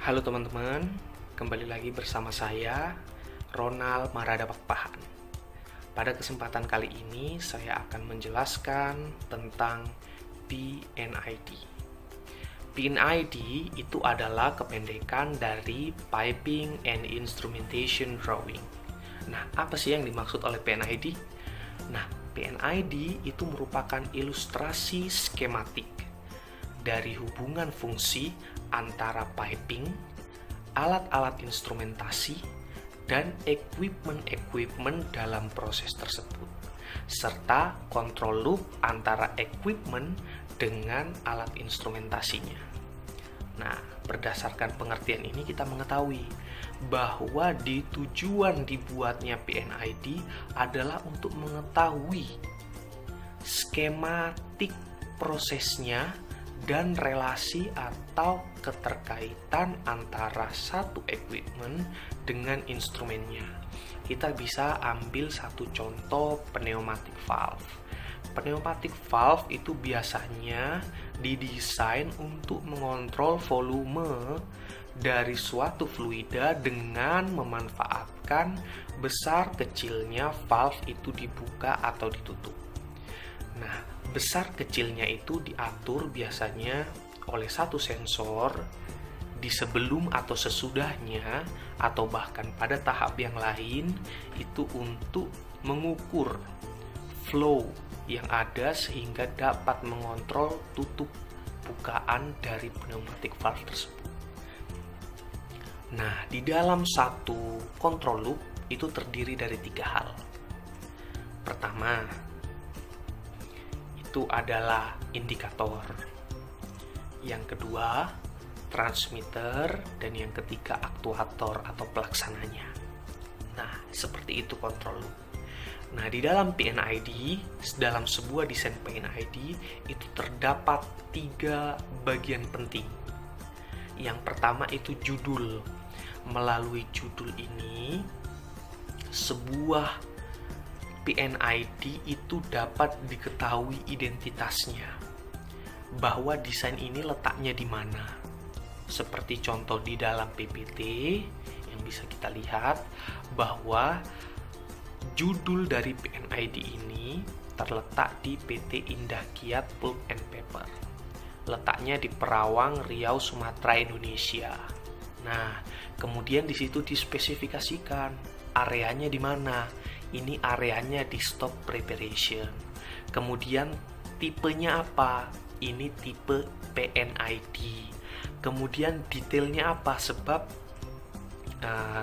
Halo teman-teman, kembali lagi bersama saya, Ronald Maradapakpahan. Pada kesempatan kali ini, saya akan menjelaskan tentang PNID. PNID itu adalah kependekan dari Piping and Instrumentation Drawing. Nah, apa sih yang dimaksud oleh PNID? Nah, PNID itu merupakan ilustrasi skematik dari hubungan fungsi antara piping, alat-alat instrumentasi, dan equipment dalam proses tersebut, serta control loop antara equipment dengan alat instrumentasinya. Nah, berdasarkan pengertian ini kita mengetahui bahwa tujuan dibuatnya PNID adalah untuk mengetahui skematik prosesnya dan relasi atau keterkaitan antara satu equipment dengan instrumennya. Kita bisa ambil satu contoh pneumatic valve. Pneumatic valve itu biasanya didesain untuk mengontrol volume dari suatu fluida dengan memanfaatkan besar kecilnya valve itu dibuka atau ditutup. Nah, besar kecilnya itu diatur biasanya oleh satu sensor di sebelum atau sesudahnya atau bahkan pada tahap yang lain itu untuk mengukur flow yang ada sehingga dapat mengontrol tutup bukaan dari pneumatic valve tersebut. Nah, di dalam satu control loop itu terdiri dari 3 hal. Pertama, itu adalah indikator. Yang kedua, transmitter, dan yang ketiga aktuator atau pelaksananya. Nah, seperti itu control loop. Nah, di dalam PNID, dalam sebuah desain PNID itu terdapat 3 bagian penting. Yang pertama itu judul. Melalui judul ini, sebuah PNID itu dapat diketahui identitasnya, bahwa desain ini letaknya di mana. Seperti contoh di dalam PPT yang bisa kita lihat bahwa judul dari PNID ini terletak di PT Indah Kiat Pulp and Paper. Letaknya di Perawang, Riau, Sumatera, Indonesia. Nah, kemudian di situ dispesifikasikan areanya di mana. Ini areanya di stop preparation. Kemudian tipenya apa? Ini tipe PNID. Kemudian detailnya apa? Sebab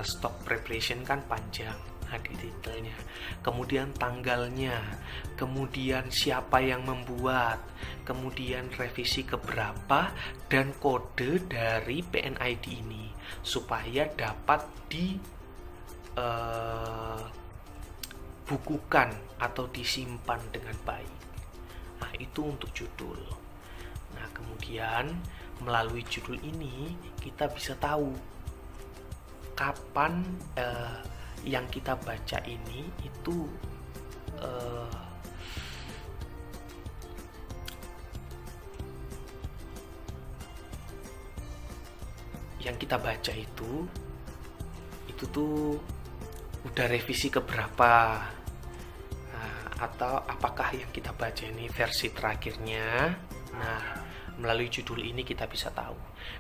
stop preparation kan panjang. Nah, di detailnya. Kemudian tanggalnya. Kemudian siapa yang membuat. Kemudian revisi keberapa dan kode dari PNID ini supaya dapat bukukan atau disimpan dengan baik. Nah, itu untuk judul. Nah, kemudian melalui judul ini kita bisa tahu kapan yang kita baca ini itu yang kita baca itu tuh udah revisi keberapa, atau apakah yang kita baca ini versi terakhirnya. Nah, melalui judul ini kita bisa tahu.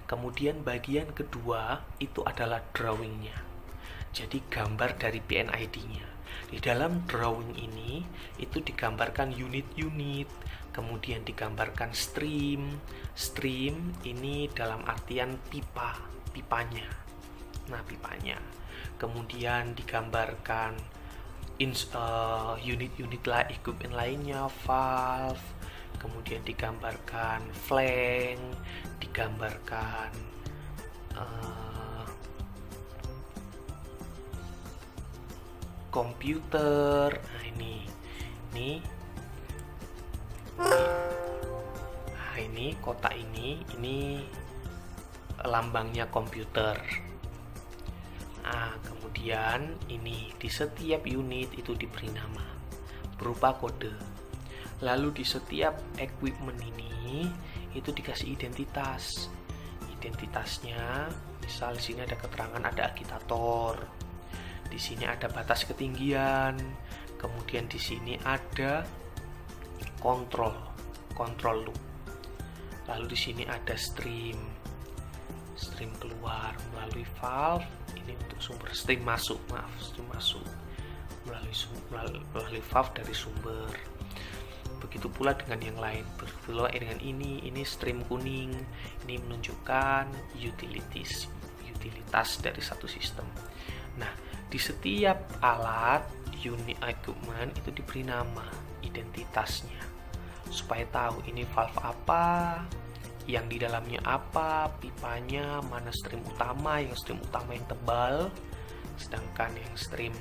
Kemudian bagian kedua itu adalah drawingnya, jadi gambar dari PNID-nya. Di dalam drawing ini itu digambarkan unit-unit, kemudian digambarkan stream ini dalam artian pipanya. Nah, pipanya. Kemudian digambarkan unit-unit equipment lainnya, valve, kemudian digambarkan flank, digambarkan komputer. Nah, ini kotak ini lambangnya komputer. Nah, kemudian ini di setiap unit itu diberi nama berupa kode. Lalu di setiap equipment ini itu dikasih identitas. Identitasnya Misal di sini ada keterangan ada agitator, di sini ada batas ketinggian, kemudian di sini ada kontrol loop. Lalu di sini ada stream keluar melalui valve, ini untuk sumber stream masuk melalui valve dari sumber. Begitu pula dengan yang lain, berbeda dengan ini stream kuning, ini menunjukkan utilitas dari satu sistem. Nah, di setiap alat unit equipment itu diberi nama, identitasnya, supaya tahu ini valve apa, yang di dalamnya apa, pipanya, mana stream utama yang tebal, sedangkan yang stream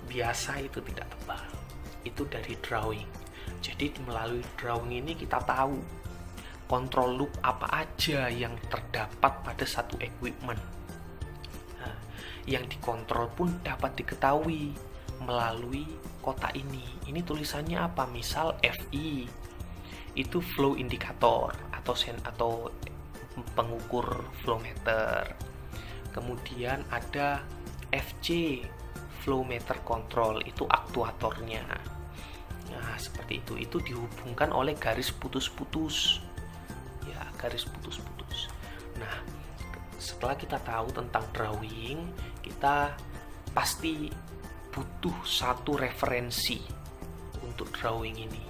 biasa itu tidak tebal. Itu dari drawing. Jadi melalui drawing ini kita tahu control loop apa aja yang terdapat pada satu equipment. Nah, yang dikontrol pun dapat diketahui melalui kotak ini. Ini tulisannya apa? Misal FI itu flow indicator atau pengukur flow meter. Kemudian ada FC flow meter control, itu aktuatornya. Nah, seperti itu dihubungkan oleh garis putus-putus. Ya, garis putus-putus. Nah, setelah kita tahu tentang drawing, kita pasti butuh satu referensi untuk drawing ini.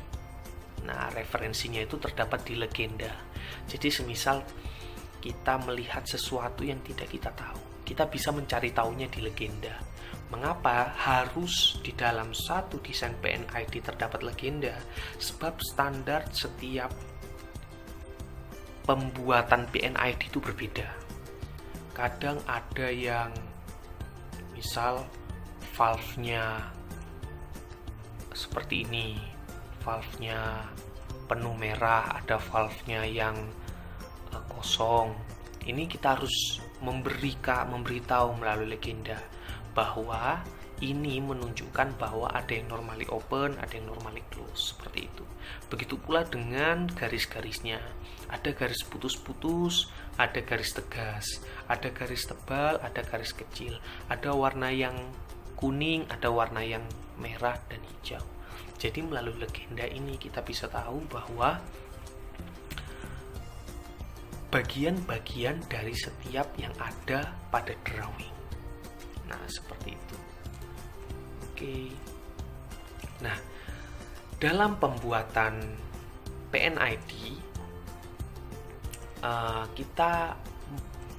Nah, referensinya itu terdapat di legenda. Jadi semisal kita melihat sesuatu yang tidak kita tahu, kita bisa mencari tahunya di legenda. Mengapa harus di dalam satu desain PNID terdapat legenda? Sebab standar setiap pembuatan PNID itu berbeda. Kadang ada yang misal valve-nya seperti ini, valve-nya penuh merah, ada valve-nya yang kosong. Ini kita harus memberitahu melalui legenda bahwa ini menunjukkan bahwa ada yang normally open, ada yang normally close, seperti itu. Begitu pula dengan garis-garisnya. Ada garis putus-putus, ada garis tegas, ada garis tebal, ada garis kecil, ada warna yang kuning, ada warna yang merah dan hijau. Jadi melalui legenda ini kita bisa tahu bahwa bagian-bagian dari setiap yang ada pada drawing. Nah, seperti itu. Oke. Nah, dalam pembuatan PNID kita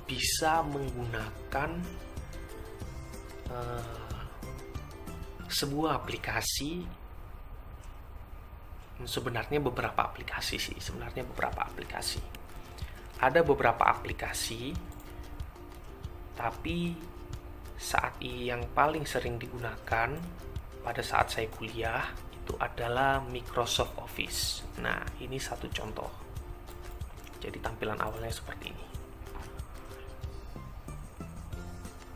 bisa menggunakan sebuah aplikasi. Sebenarnya beberapa aplikasi. Ada beberapa aplikasi, tapi saat yang paling sering digunakan pada saat saya kuliah itu adalah Microsoft Office. Nah, ini satu contoh. Jadi tampilan awalnya seperti ini.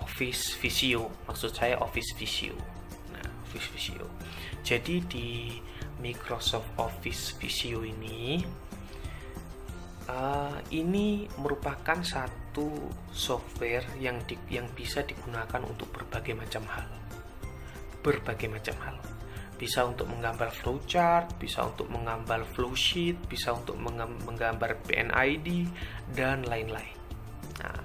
Office Visio, maksud saya Office Visio. Nah, Office Visio. Jadi di Microsoft Office Visio ini merupakan satu software yang bisa digunakan untuk berbagai macam hal. Bisa untuk menggambar flowchart, bisa untuk menggambar flowsheet, bisa untuk menggambar PNID dan lain-lain. Nah,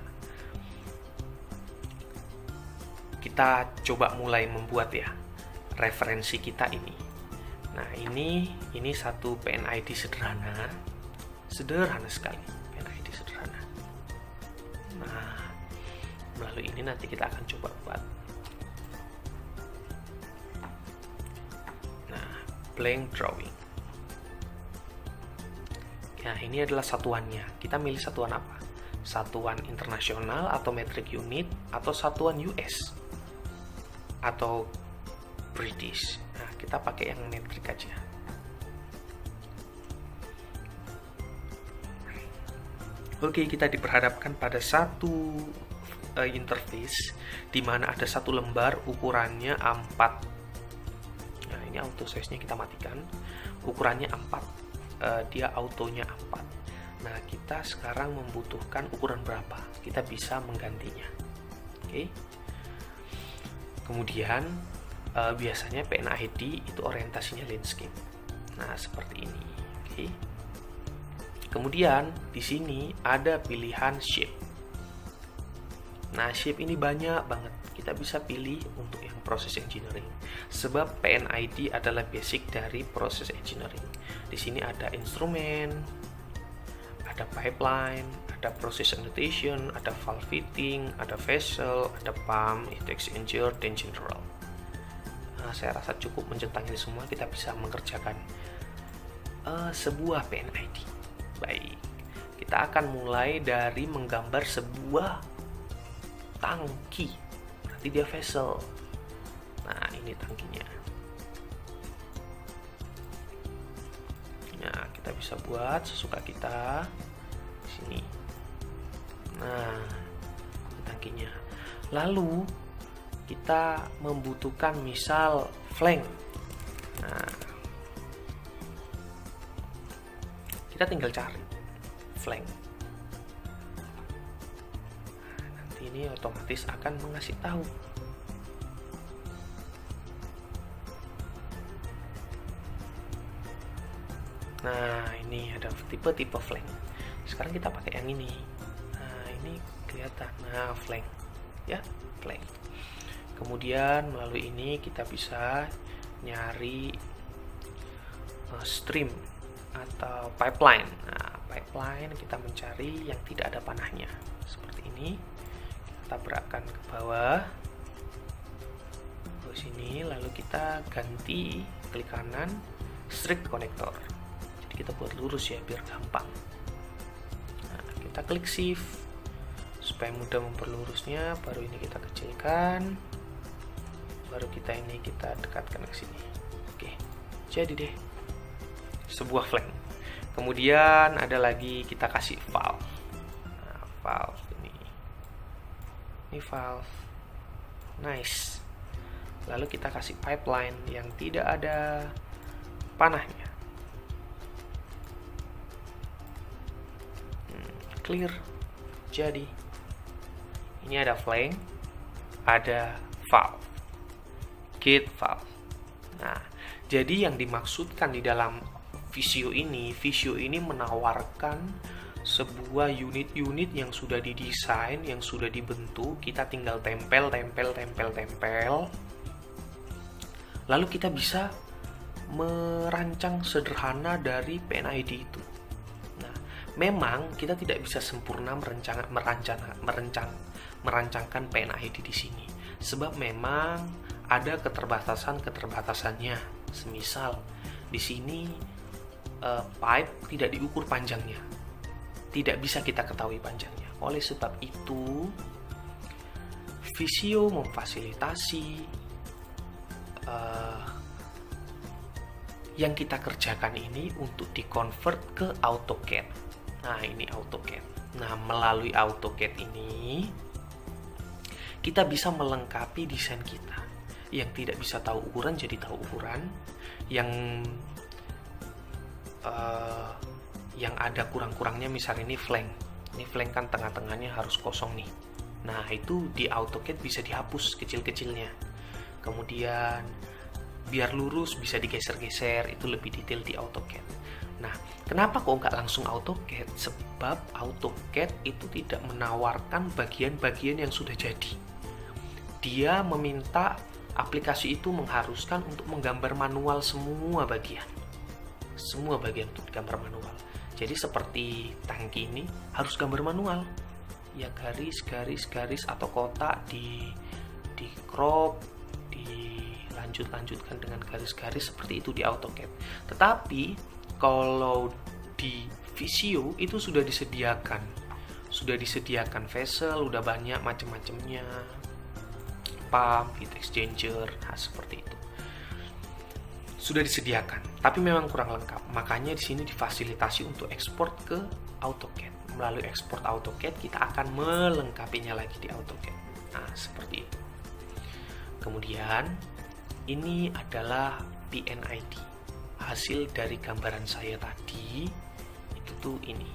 kita coba mulai membuat ya referensi kita ini. Nah, ini satu PNID sederhana sekali, PNID sederhana. Nah, melalui ini nanti kita akan coba buat. Nah, blank drawing. Ya, ini adalah satuannya. Kita milih satuan apa? Satuan internasional atau metric unit atau satuan US atau British. Nah, kita pakai yang metrik aja. Oke, kita diperhadapkan pada satu interface di mana ada satu lembar ukurannya A4. Nah, ini auto size-nya kita matikan. Ukurannya A4. Dia autonya A4. Nah, kita sekarang membutuhkan ukuran berapa? Kita bisa menggantinya. Oke. Kemudian biasanya PNID itu orientasinya landscape. Nah, seperti ini. Oke. Kemudian di sini ada pilihan shape. Nah, shape ini banyak banget. Kita bisa pilih untuk yang proses engineering. Sebab PNID adalah basic dari proses engineering. Di sini ada instrumen, ada pipeline, ada process annotation, ada valve fitting, ada vessel, ada pump, heat exchanger, dan general. Nah, saya rasa cukup mencentang ini semua. Kita bisa mengerjakan sebuah PNID. Baik, kita akan mulai dari menggambar sebuah tangki. Berarti dia vessel. Nah, ini tangkinya. Nah, kita bisa buat sesuka kita di sini. Nah, ini tangkinya. Lalu kita membutuhkan misal flank. Nah, kita tinggal cari flank. Nah, nanti ini otomatis akan mengasih tahu. Nah, ini ada tipe-tipe flank. Sekarang kita pakai yang ini. Nah, ini kelihatan. Nah, flank. Ya, flank. Kemudian melalui ini kita bisa nyari stream atau pipeline. Nah, pipeline kita mencari yang tidak ada panahnya. Seperti ini. Kita tabrakkan ke bawah. Ke sini, lalu kita ganti klik kanan strict connector. Kita buat lurus ya biar gampang. Nah, kita klik shift supaya mudah memperlurusnya. Baru ini kita kecilkan, baru kita dekatkan ke sini. Oke, jadi deh sebuah flank. Kemudian ada lagi kita kasih valve. Nah, valve ini valve. Nice. Lalu kita kasih pipeline yang tidak ada panahnya. Clear. Jadi ini ada flank, ada valve, gate valve. Nah, jadi yang dimaksudkan di dalam Visio ini menawarkan sebuah unit-unit yang sudah didesain, yang sudah dibentuk. Kita tinggal tempel. Lalu kita bisa merancang sederhana dari PNID itu. Memang kita tidak bisa sempurna merancangkan PNID di sini, sebab memang ada keterbatasannya. Semisal di sini pipe tidak diukur panjangnya, tidak bisa kita ketahui panjangnya. Oleh sebab itu, Visio memfasilitasi yang kita kerjakan ini untuk di-convert ke AutoCAD. Nah, ini AutoCAD. Nah, melalui AutoCAD ini kita bisa melengkapi desain kita. Yang tidak bisa tahu ukuran jadi tahu ukuran. Yang ada kurang-kurangnya, misalnya ini flank. Ini flank kan tengah-tengahnya harus kosong nih. Nah, itu di AutoCAD bisa dihapus kecil-kecilnya. Kemudian biar lurus bisa digeser-geser, itu lebih detail di AutoCAD. Nah, kenapa kok nggak langsung AutoCAD? Sebab AutoCAD itu tidak menawarkan bagian-bagian yang sudah jadi. Dia meminta aplikasi itu mengharuskan untuk menggambar manual semua bagian untuk digambar manual. Jadi seperti tangki ini harus gambar manual. Ya, garis atau kotak di crop, dilanjutkan dengan garis-garis seperti itu di AutoCAD. Tetapi kalau di Visio itu sudah disediakan vessel, udah banyak macam-macamnya, pump, heat exchanger, nah seperti itu sudah disediakan. Tapi memang kurang lengkap, makanya di sini difasilitasi untuk ekspor ke AutoCAD. Melalui ekspor AutoCAD kita akan melengkapinya lagi di AutoCAD. Nah seperti itu. Kemudian ini adalah PNID. Hasil dari gambaran saya tadi itu tuh ini.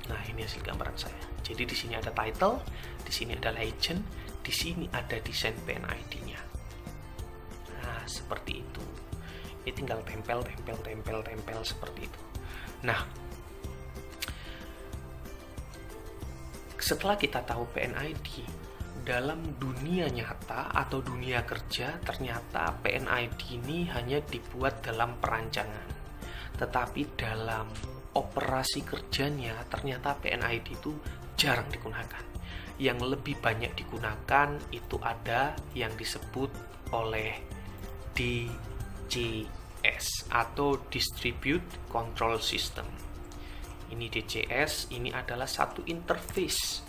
Nah, ini hasil gambaran saya. Jadi di sini ada title, di sini ada legend, di sini ada desain PNID-nya. Nah, seperti itu. Ini tinggal tempel seperti itu. Nah, setelah kita tahu PNID, dalam dunia nyata atau dunia kerja, ternyata PNID ini hanya dibuat dalam perancangan. Tetapi dalam operasi kerjanya, ternyata PNID itu jarang digunakan. Yang lebih banyak digunakan itu ada yang disebut oleh DCS atau Distribute Control System. Ini DCS, ini adalah satu interface.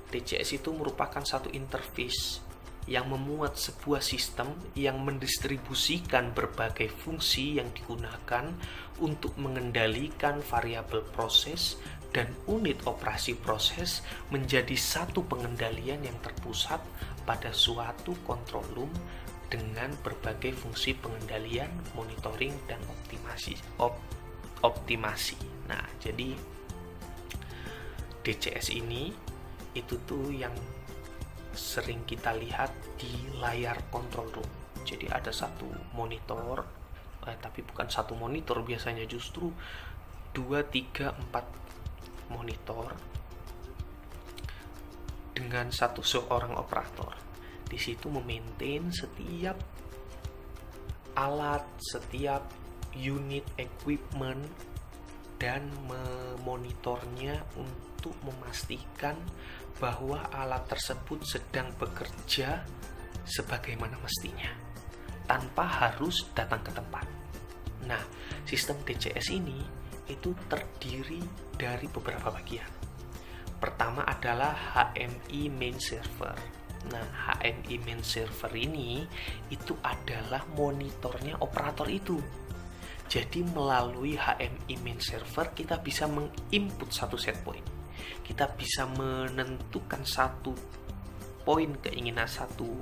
DCS itu merupakan satu interface yang memuat sebuah sistem yang mendistribusikan berbagai fungsi yang digunakan untuk mengendalikan variabel proses dan unit operasi proses menjadi satu pengendalian yang terpusat pada suatu control room dengan berbagai fungsi pengendalian, monitoring, dan optimasi. Nah, jadi DCS ini itu tuh yang sering kita lihat di layar control room. Jadi ada satu monitor, tapi bukan satu monitor, biasanya justru 2, 3, 4 monitor dengan seorang operator. Di situ memaintain setiap alat, setiap unit equipment, dan memonitornya untuk memastikan bahwa alat tersebut sedang bekerja sebagaimana mestinya tanpa harus datang ke tempat. Nah, sistem DCS ini itu terdiri dari beberapa bagian. Pertama adalah HMI main server. Nah, HMI main server ini itu adalah monitornya operator itu. Jadi melalui HMI main server kita bisa menginput satu set point. Kita bisa menentukan satu poin keinginan, satu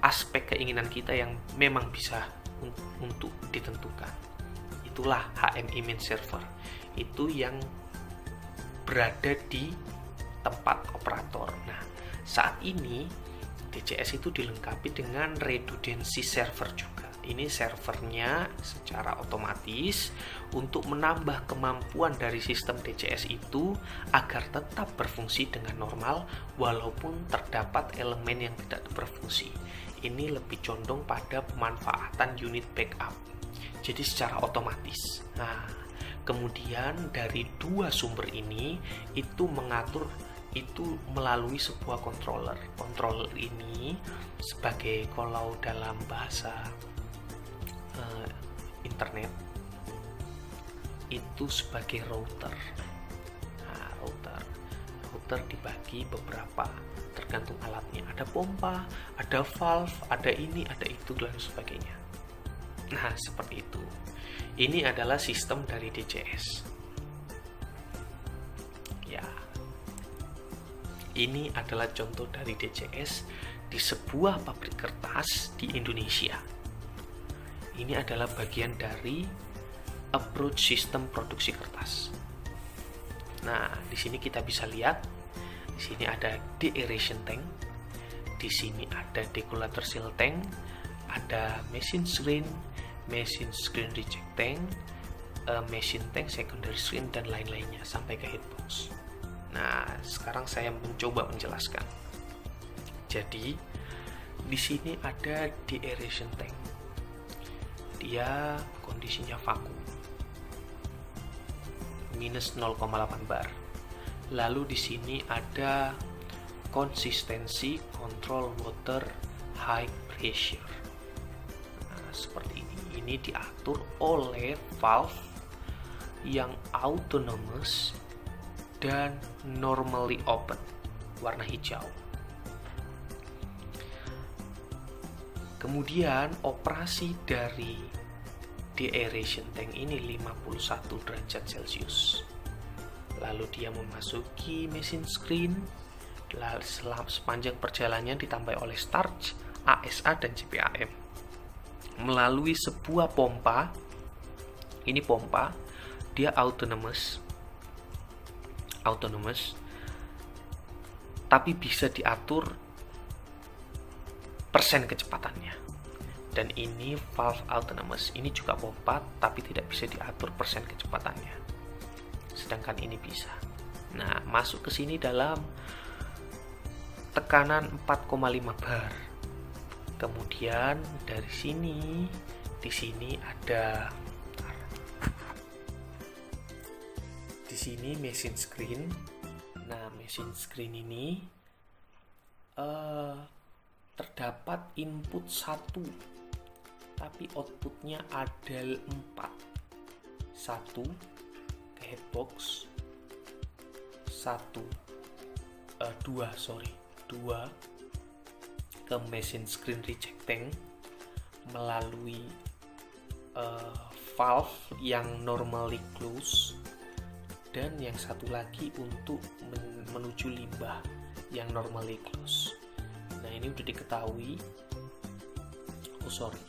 aspek keinginan kita yang memang bisa untuk ditentukan. Itulah HMI main server. Itu yang berada di tempat operator. Nah, saat ini DCS itu dilengkapi dengan redundancy server juga. Ini servernya secara otomatis untuk menambah kemampuan dari sistem DCS itu agar tetap berfungsi dengan normal walaupun terdapat elemen yang tidak berfungsi. Ini lebih condong pada pemanfaatan unit backup. Jadi secara otomatis. Nah, kemudian dari dua sumber ini itu mengatur itu melalui sebuah controller. Controller ini sebagai, kalau dalam bahasa internet itu sebagai router. Nah, router dibagi beberapa tergantung alatnya. Ada pompa, ada valve, ada ini, ada itu, dan sebagainya. Nah, seperti itu. Ini adalah sistem dari DCS. Ya, ini adalah contoh dari DCS di sebuah pabrik kertas di Indonesia. Ini adalah bagian dari approach sistem produksi kertas. Nah, di sini kita bisa lihat, di sini ada de-aeration tank, di sini ada deculator seal tank, ada machine screen reject tank, machine tank, secondary screen, dan lain-lainnya sampai ke headbox. Nah, sekarang saya mencoba menjelaskan. Jadi, di sini ada de-aeration tank. Dia kondisinya vakum, minus 0,8 bar. Lalu di sini ada konsistensi control water high pressure. Nah, seperti ini. Ini diatur oleh valve yang autonomous dan normally open, warna hijau. Kemudian operasi dari de-aeration tank ini 51 derajat Celcius. Lalu dia memasuki machine screen. Sepanjang perjalanannya ditambah oleh starch, ASA, dan CPAM. Melalui sebuah pompa. Ini pompa, dia autonomous. autonomous, tapi bisa diatur persen kecepatannya. Dan ini valve autonomous, ini juga pompa tapi tidak bisa diatur persen kecepatannya, sedangkan ini bisa. Nah, masuk ke sini dalam tekanan 4,5 bar. Kemudian dari sini, di sini ada, di sini machine screen. Nah, machine screen ini terdapat input 1, tapi outputnya ada 4. 1 ke headbox, 2 ke machine screen reject tank melalui valve yang normally close, dan yang satu lagi untuk menuju limbah yang normally close. Nah, ini udah diketahui.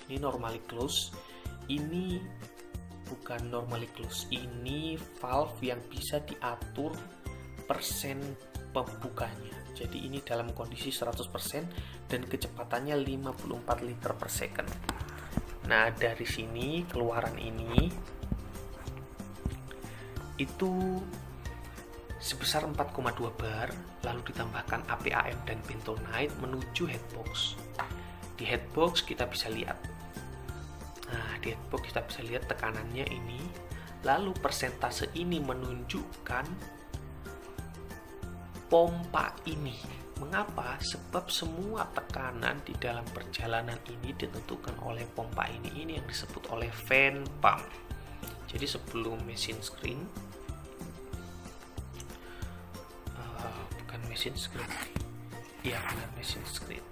Ini normally close. Ini bukan normally close. Ini valve yang bisa diatur persen pembukanya. Jadi ini dalam kondisi 100% dan kecepatannya 54 liter per second. Nah, dari sini keluaran ini itu sebesar 4,2 bar, lalu ditambahkan APAM dan bentonite menuju headbox. Di headbox kita bisa lihat. Nah, di headbox kita bisa lihat tekanannya ini. Lalu persentase ini menunjukkan pompa ini. Mengapa? Sebab semua tekanan di dalam perjalanan ini ditentukan oleh pompa ini. Ini yang disebut oleh fan pump. Jadi sebelum machine screen, bukan machine screen, ya benar machine screen.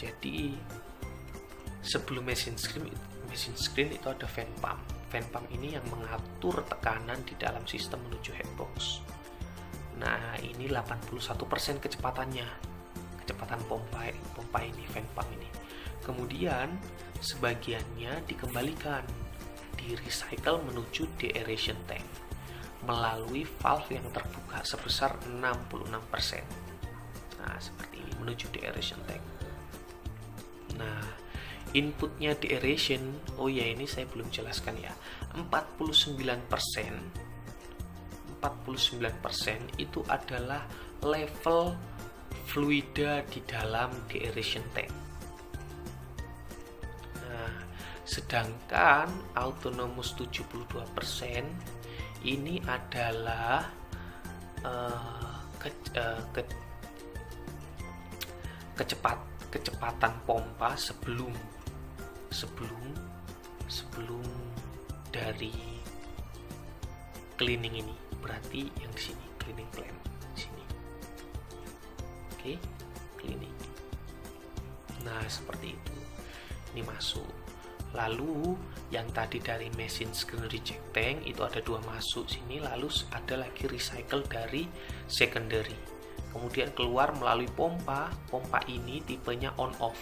Jadi sebelum machine screen itu ada fan pump. Fan pump ini yang mengatur tekanan di dalam sistem menuju headbox. Nah, ini 81% kecepatannya, kecepatan pompa ini, fan pump ini. Kemudian sebagiannya dikembalikan, di recycle menuju deaeration tank melalui valve yang terbuka sebesar 66%. Nah, seperti ini menuju deaeration tank. Nah, inputnya deaeration, ini saya belum jelaskan ya. 49% itu adalah level fluida di dalam deaeration tank. Nah, sedangkan autonomous 72% ini adalah kecepatan pompa sebelum dari cleaning ini. Berarti yang di sini cleaning plan di sini. Oke, cleaning. Nah, seperti itu. Ini masuk. Lalu yang tadi dari machine screen reject tank itu ada 2 masuk sini, lalu ada lagi recycle dari secondary. Kemudian keluar melalui pompa. Pompa ini tipenya on off,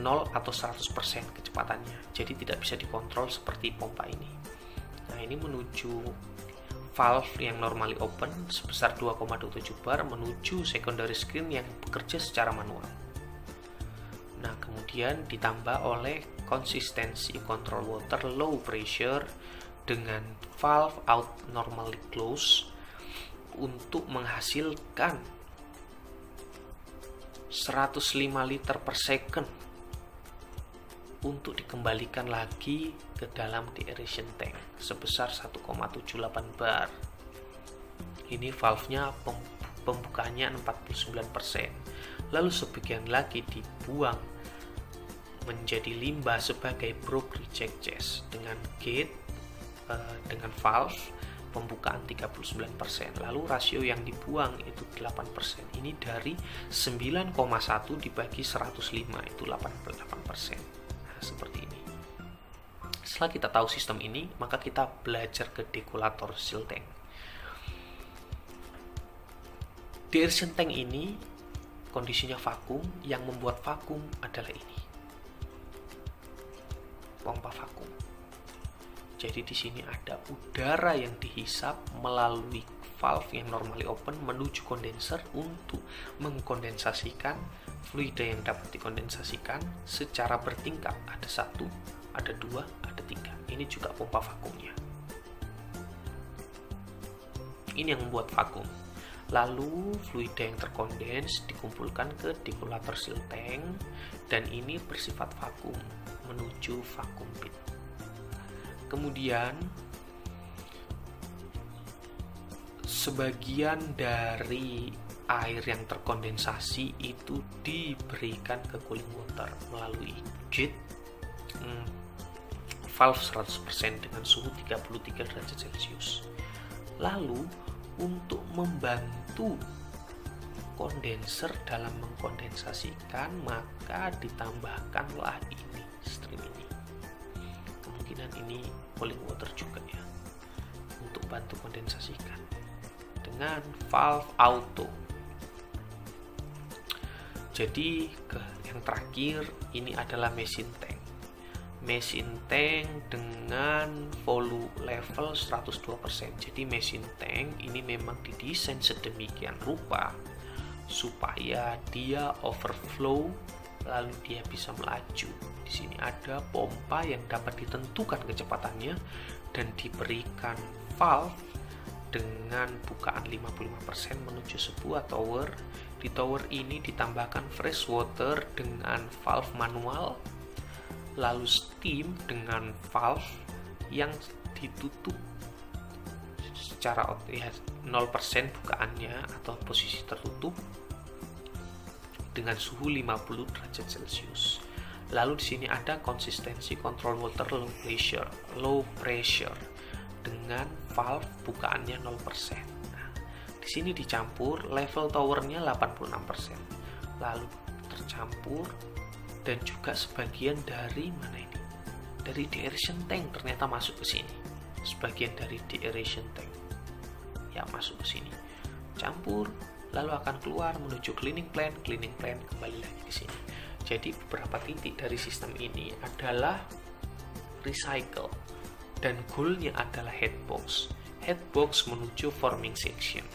0 atau 100% kecepatannya. Jadi tidak bisa dikontrol seperti pompa ini. Nah, ini menuju valve yang normally open sebesar 2,27 bar menuju secondary screen yang bekerja secara manual. Nah, kemudian ditambah oleh konsistensi control water low pressure dengan valve out normally close untuk menghasilkan 105 liter per second untuk dikembalikan lagi ke dalam deaeration tank sebesar 1,78 bar. Ini valve-nya pembukanya 49%. Lalu sebagian lagi dibuang menjadi limbah sebagai broke reject gas dengan gate dengan valve pembukaan 39%. Lalu rasio yang dibuang itu 8%. Ini dari 9,1 dibagi 105 itu 88%. Nah, seperti ini. Setelah kita tahu sistem ini, maka kita belajar ke dekulator seal tank. Deaeration tank ini kondisinya vakum, yang membuat vakum adalah ini. Pompa vakum. Jadi di sini ada udara yang dihisap melalui valve yang normally open menuju kondenser untuk mengkondensasikan fluida yang dapat dikondensasikan secara bertingkat. Ada 1, ada 2, ada 3. Ini juga pompa vakumnya. Ini yang membuat vakum. Lalu fluida yang terkondens dikumpulkan ke decollator seal tank dan ini bersifat vakum menuju vakum pit. Kemudian sebagian dari air yang terkondensasi itu diberikan ke cooling water melalui jet valve 100% dengan suhu 33 derajat Celcius. Lalu untuk membantu kondenser dalam mengkondensasikan, maka ditambahkanlah ini, stream ini. Kemungkinan ini cooling water juga ya, untuk bantu kondensasikan dengan valve auto. Jadi yang terakhir ini adalah mesin tank. Mesin tank dengan volume level 102%. Jadi mesin tank ini memang didesain sedemikian rupa supaya dia overflow lalu dia bisa melaju. Di sini ada pompa yang dapat ditentukan kecepatannya dan diberikan valve dengan bukaan 55% menuju sebuah tower. Di tower ini ditambahkan fresh water dengan valve manual, lalu steam dengan valve yang ditutup secara 0% bukaannya atau posisi tertutup dengan suhu 50 derajat Celcius. Lalu di sini ada konsistensi control water low pressure dengan valve bukaannya 0%. Nah, di sini dicampur level towernya 86%. Lalu tercampur dan juga sebagian dari mana ini? Dari deaeration tank ternyata masuk ke sini. Sebagian dari deaeration tank ya masuk ke sini. Campur lalu akan keluar menuju cleaning plant kembali lagi ke sini. Jadi beberapa titik dari sistem ini adalah recycle dan goalnya adalah headbox menuju forming section.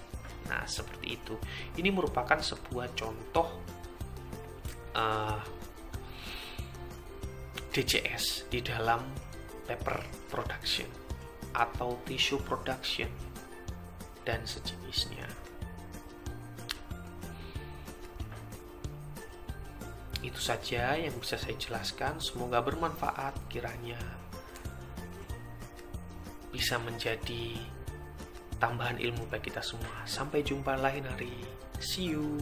Nah, seperti itu. Ini merupakan sebuah contoh DCS di dalam paper production atau tissue production dan sejenisnya. Itu saja yang bisa saya jelaskan. Semoga bermanfaat, kiranya bisa menjadi tambahan ilmu bagi kita semua. Sampai jumpa lain hari. See you.